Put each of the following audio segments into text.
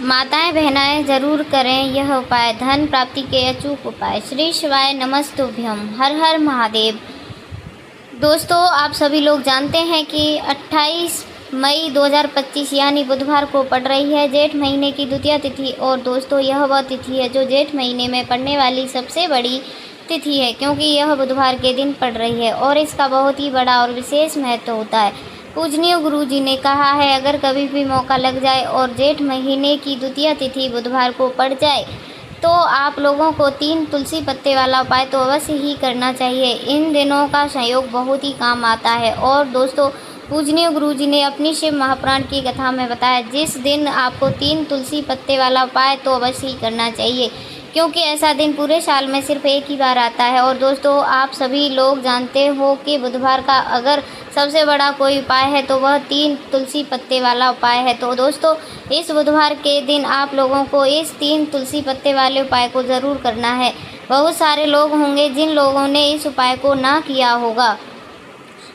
माताएं बहनाएं जरूर करें यह उपाय, धन प्राप्ति के अचूक उपाय। श्री शिवाय नमस्तुभ्यम। हर हर महादेव। दोस्तों, आप सभी लोग जानते हैं कि 28 मई 2025 यानी बुधवार को पड़ रही है जेठ महीने की द्वितीय तिथि। और दोस्तों, यह वह तिथि है जो जेठ महीने में पड़ने वाली सबसे बड़ी तिथि है, क्योंकि यह बुधवार के दिन पड़ रही है और इसका बहुत ही बड़ा और विशेष महत्व होता है। पूजनीय गुरु जी ने कहा है, अगर कभी भी मौका लग जाए और जेठ महीने की द्वितीय तिथि बुधवार को पड़ जाए तो आप लोगों को 3 तुलसी पत्ते वाला उपाय तो अवश्य ही करना चाहिए। इन दिनों का संयोग बहुत ही काम आता है। और दोस्तों, पूजनीय गुरु जी ने अपनी शिव महापुराण की कथा में बताया, जिस दिन आपको 3 तुलसी पत्ते वाला उपाय तो अवश्य ही करना चाहिए, क्योंकि ऐसा दिन पूरे साल में सिर्फ एक ही बार आता है। और दोस्तों, आप सभी लोग जानते हो कि बुधवार का अगर सबसे बड़ा कोई उपाय है तो वह 3 तुलसी पत्ते वाला उपाय है। तो दोस्तों, इस बुधवार के दिन आप लोगों को इस 3 तुलसी पत्ते वाले उपाय को ज़रूर करना है। बहुत सारे लोग होंगे जिन लोगों ने इस उपाय को ना किया होगा,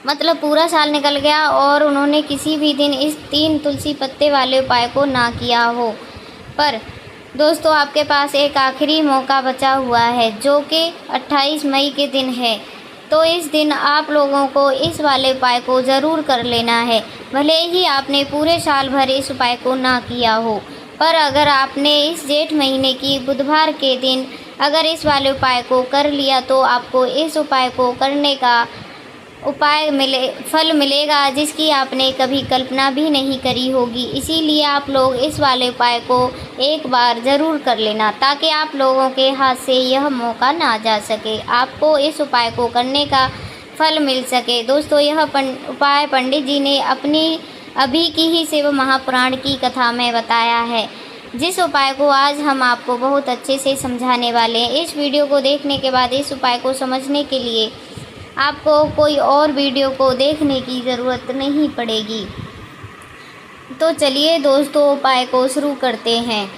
मतलब पूरा साल निकल गया और उन्होंने किसी भी दिन इस 3 तुलसी पत्ते वाले उपाय को ना किया हो। पर दोस्तों, आपके पास एक आखिरी मौका बचा हुआ है जो कि 28 मई के दिन है। तो इस दिन आप लोगों को इस वाले उपाय को ज़रूर कर लेना है, भले ही आपने पूरे साल भर इस उपाय को ना किया हो। पर अगर आपने इस जेठ महीने की बुधवार के दिन अगर इस वाले उपाय को कर लिया तो आपको इस उपाय को करने का फल मिलेगा जिसकी आपने कभी कल्पना भी नहीं करी होगी। इसीलिए आप लोग इस वाले उपाय को एक बार ज़रूर कर लेना, ताकि आप लोगों के हाथ से यह मौका ना जा सके, आपको इस उपाय को करने का फल मिल सके। दोस्तों, यह उपाय पंडित जी ने अपनी अभी की ही शिव महापुराण की कथा में बताया है, जिस उपाय को आज हम आपको बहुत अच्छे से समझाने वाले हैं। इस वीडियो को देखने के बाद इस उपाय को समझने के लिए आपको कोई और वीडियो को देखने की ज़रूरत नहीं पड़ेगी। तो चलिए दोस्तों, उपाय को शुरू करते हैं।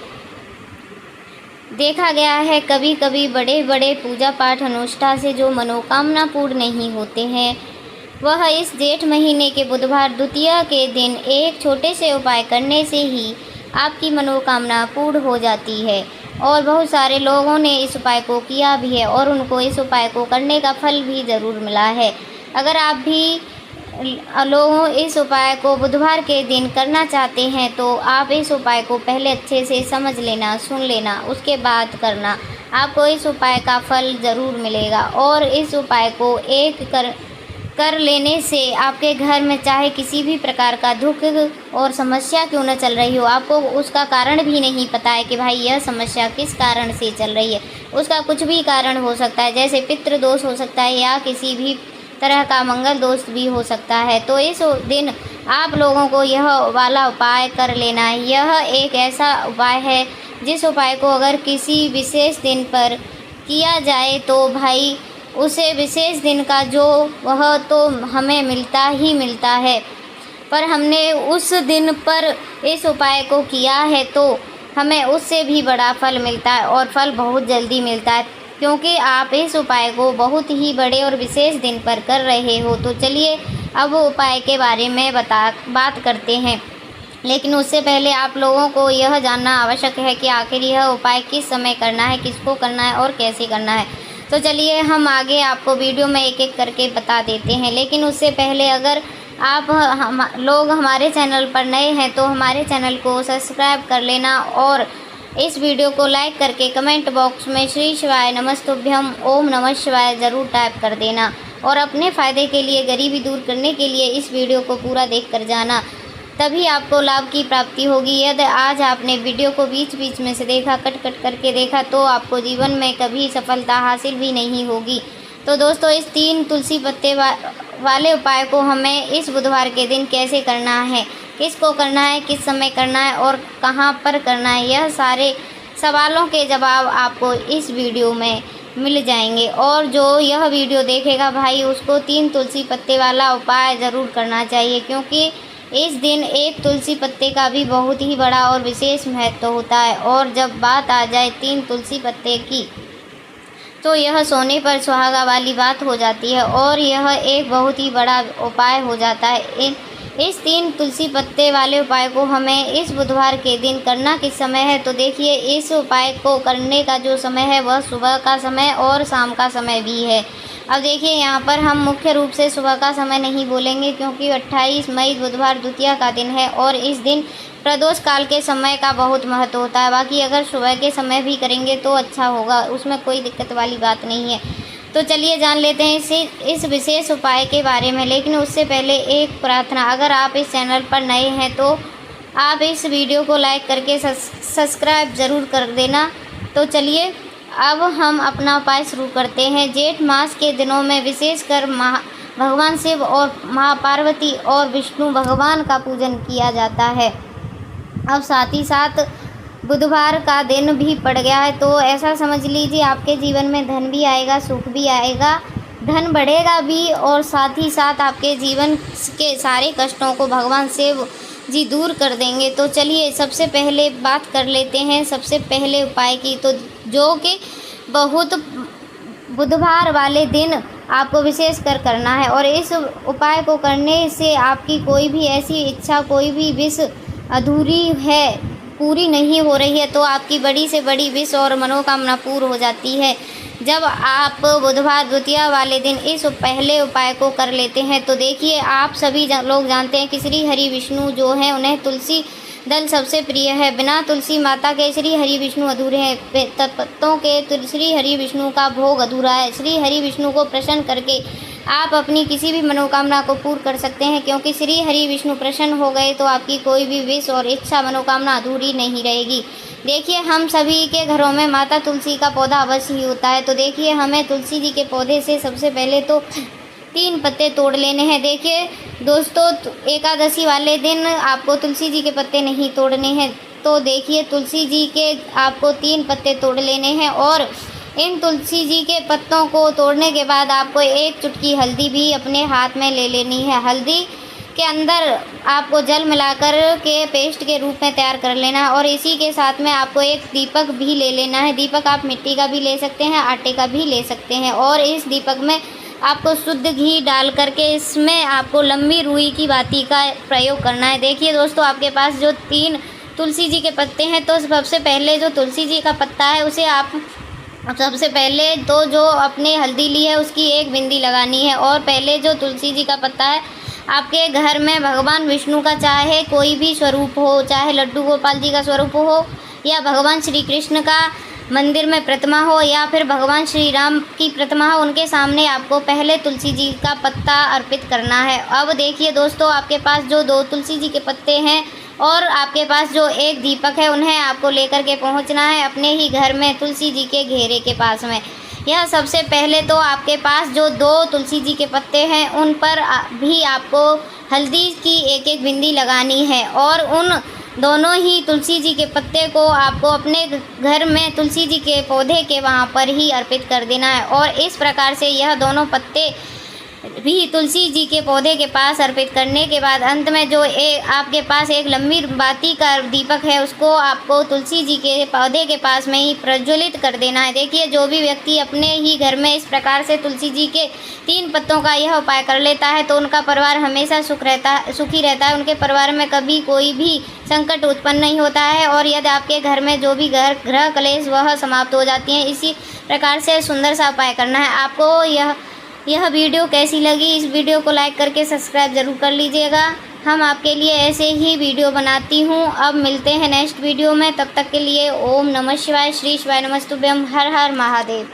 देखा गया है, कभी कभी बड़े बड़े पूजा पाठ अनुष्ठान से जो मनोकामना पूर्ण नहीं होते हैं, वह इस जेठ महीने के बुधवार द्वितीया के दिन एक छोटे से उपाय करने से ही आपकी मनोकामना पूर्ण हो जाती है। और बहुत सारे लोगों ने इस उपाय को किया भी है और उनको इस उपाय को करने का फल भी ज़रूर मिला है। अगर आप भी लोगों इस उपाय को बुधवार के दिन करना चाहते हैं तो आप इस उपाय को पहले अच्छे से समझ लेना, सुन लेना, उसके बाद करना। आपको इस उपाय का फल ज़रूर मिलेगा। और इस उपाय को कर लेने से आपके घर में चाहे किसी भी प्रकार का दुख और समस्या क्यों न चल रही हो, आपको उसका कारण भी नहीं पता है कि भाई यह समस्या किस कारण से चल रही है, उसका कुछ भी कारण हो सकता है, जैसे पितृ दोष हो सकता है या किसी भी तरह का मंगल दोष भी हो सकता है। तो इस दिन आप लोगों को यह वाला उपाय कर लेना है। यह एक ऐसा उपाय है जिस उपाय को अगर किसी विशेष दिन पर किया जाए तो भाई उसे विशेष दिन का जो वह तो हमें मिलता ही मिलता है। पर हमने उस दिन पर इस उपाय को किया है तो हमें उससे भी बड़ा फल मिलता है और फल बहुत जल्दी मिलता है, क्योंकि आप इस उपाय को बहुत ही बड़े और विशेष दिन पर कर रहे हो। तो चलिए अब उपाय के बारे में बात करते हैं। लेकिन उससे पहले आप लोगों को यह जानना आवश्यक है कि आखिर यह उपाय किस समय करना है, किसको करना है और कैसे करना है। तो चलिए हम आगे आपको वीडियो में एक एक करके बता देते हैं। लेकिन उससे पहले अगर आप लोग हमारे चैनल पर नए हैं तो हमारे चैनल को सब्सक्राइब कर लेना और इस वीडियो को लाइक करके कमेंट बॉक्स में श्री शिवाय नमस्तुभ्यम ओम नमः शिवाय ज़रूर टाइप कर देना। और अपने फ़ायदे के लिए, गरीबी दूर करने के लिए इस वीडियो को पूरा देख कर जाना, तभी आपको लाभ की प्राप्ति होगी। यदि आज आपने वीडियो को बीच बीच में से देखा, कट कट करके देखा, तो आपको जीवन में कभी सफलता हासिल भी नहीं होगी। तो दोस्तों, इस 3 तुलसी पत्ते वाले उपाय को हमें इस बुधवार के दिन कैसे करना है, किसको करना है, किस समय करना है और कहाँ पर करना है, यह सारे सवालों के जवाब आपको इस वीडियो में मिल जाएंगे। और जो यह वीडियो देखेगा भाई, उसको 3 तुलसी पत्ते वाला उपाय ज़रूर करना चाहिए, क्योंकि इस दिन एक तुलसी पत्ते का भी बहुत ही बड़ा और विशेष महत्व होता है। और जब बात आ जाए 3 तुलसी पत्ते की, तो यह सोने पर सुहागा वाली बात हो जाती है और यह एक बहुत ही बड़ा उपाय हो जाता है। इस 3 तुलसी पत्ते वाले उपाय को हमें इस बुधवार के दिन करना किस समय है, तो देखिए इस उपाय को करने का जो समय है वह सुबह का समय और शाम का समय भी है। अब देखिए यहाँ पर हम मुख्य रूप से सुबह का समय नहीं बोलेंगे क्योंकि 28 मई बुधवार द्वितीया का दिन है और इस दिन प्रदोष काल के समय का बहुत महत्व होता है। बाकी अगर सुबह के समय भी करेंगे तो अच्छा होगा, उसमें कोई दिक्कत वाली बात नहीं है। तो चलिए जान लेते हैं इस विशेष उपाय के बारे में। लेकिन उससे पहले एक प्रार्थना, अगर आप इस चैनल पर नए हैं तो आप इस वीडियो को लाइक करके सब्सक्राइब ज़रूर कर देना। तो चलिए अब हम अपना उपाय शुरू करते हैं। जेठ मास के दिनों में विशेषकर भगवान शिव और माँ पार्वती और विष्णु भगवान का पूजन किया जाता है। अब साथ ही साथ बुधवार का दिन भी पड़ गया है, तो ऐसा समझ लीजिए आपके जीवन में धन भी आएगा, सुख भी आएगा, धन बढ़ेगा भी और साथ ही साथ आपके जीवन के सारे कष्टों को भगवान शिव जी दूर कर देंगे। तो चलिए सबसे पहले बात कर लेते हैं सबसे पहले उपाय की, तो जो कि बहुत बुधवार वाले दिन आपको विशेष कर करना है। और इस उपाय को करने से आपकी कोई भी ऐसी इच्छा, कोई भी विश अधूरी है, पूरी नहीं हो रही है, तो आपकी बड़ी से बड़ी विश और मनोकामना पूर्ण हो जाती है। जब आप बुधवार द्वितीया वाले दिन इस पहले उपाय को कर लेते हैं तो देखिए आप सभी लोग जानते हैं कि श्री हरि विष्णु जो हैं उन्हें तुलसी दल सबसे प्रिय है। बिना तुलसी माता के श्री हरि विष्णु अधूरे हैं। तत्पत्तों के श्री हरि विष्णु का भोग अधूरा है। श्री हरि विष्णु को प्रसन्न करके आप अपनी किसी भी मनोकामना को पूर्ण कर सकते हैं, क्योंकि श्री हरि विष्णु प्रसन्न हो गए तो आपकी कोई भी विश और इच्छा मनोकामना अधूरी नहीं रहेगी। देखिए हम सभी के घरों में माता तुलसी का पौधा अवश्य ही होता है। तो देखिए हमें तुलसी जी के पौधे से सबसे पहले तो 3 पत्ते तोड़ लेने हैं। देखिए दोस्तों एकादशी वाले दिन आपको तुलसी जी के पत्ते नहीं तोड़ने हैं, तो देखिए तुलसी जी के आपको 3 पत्ते तोड़ लेने हैं और इन तुलसी जी के पत्तों को तोड़ने के बाद आपको 1 चुटकी हल्दी भी अपने हाथ में ले लेनी है। हल्दी के अंदर आपको जल मिलाकर के पेस्ट के रूप में तैयार कर लेना है और इसी के साथ में आपको एक दीपक भी ले लेना है। दीपक आप मिट्टी का भी ले सकते हैं, आटे का भी ले सकते हैं और इस दीपक में आपको शुद्ध घी डाल करके इसमें आपको लंबी रुई की बाती का प्रयोग करना है। देखिए दोस्तों आपके पास जो 3 तुलसी जी के पत्ते हैं, तो सबसे पहले जो तुलसी जी का पत्ता है उसे आप सबसे पहले तो जो आपने हल्दी ली है उसकी 1 बिंदी लगानी है। और पहले जो तुलसी जी का पत्ता है आपके घर में भगवान विष्णु का चाहे कोई भी स्वरूप हो, चाहे लड्डू गोपाल जी का स्वरूप हो या भगवान श्री कृष्ण का मंदिर में प्रतिमा हो या फिर भगवान श्री राम की प्रतिमा हो, उनके सामने आपको पहले तुलसी जी का पत्ता अर्पित करना है। अब देखिए दोस्तों आपके पास जो 2 तुलसी जी के पत्ते हैं और आपके पास जो 1 दीपक है उन्हें आपको लेकर के पहुंचना है अपने ही घर में तुलसी जी के घेरे के पास में। यह सबसे पहले तो आपके पास जो 2 तुलसी जी के पत्ते हैं उन पर भी आपको हल्दी की 1-1 बिंदी लगानी है और उन दोनों ही तुलसी जी के पत्ते को आपको अपने घर में तुलसी जी के पौधे के वहाँ पर ही अर्पित कर देना है। और इस प्रकार से यह दोनों पत्ते भी तुलसी जी के पौधे के पास अर्पित करने के बाद अंत में जो आपके पास एक लंबी बाती का दीपक है उसको आपको तुलसी जी के पौधे के पास में ही प्रज्वलित कर देना है। देखिए जो भी व्यक्ति अपने ही घर में इस प्रकार से तुलसी जी के 3 पत्तों का यह उपाय कर लेता है तो उनका परिवार हमेशा सुखी रहता है। उनके परिवार में कभी कोई भी संकट उत्पन्न नहीं होता है और यदि आपके घर में जो भी ग्रह क्लेश वह समाप्त हो जाती हैं। इसी प्रकार से सुंदर सा उपाय करना है आपको। यह वीडियो कैसी लगी, इस वीडियो को लाइक करके सब्सक्राइब ज़रूर कर लीजिएगा। हम आपके लिए ऐसे ही वीडियो बनाती हूँ। अब मिलते हैं नेक्स्ट वीडियो में, तब तक के लिए ओम नमः शिवाय, श्री शिवाय नमस्तुभ्यम, हर हर महादेव।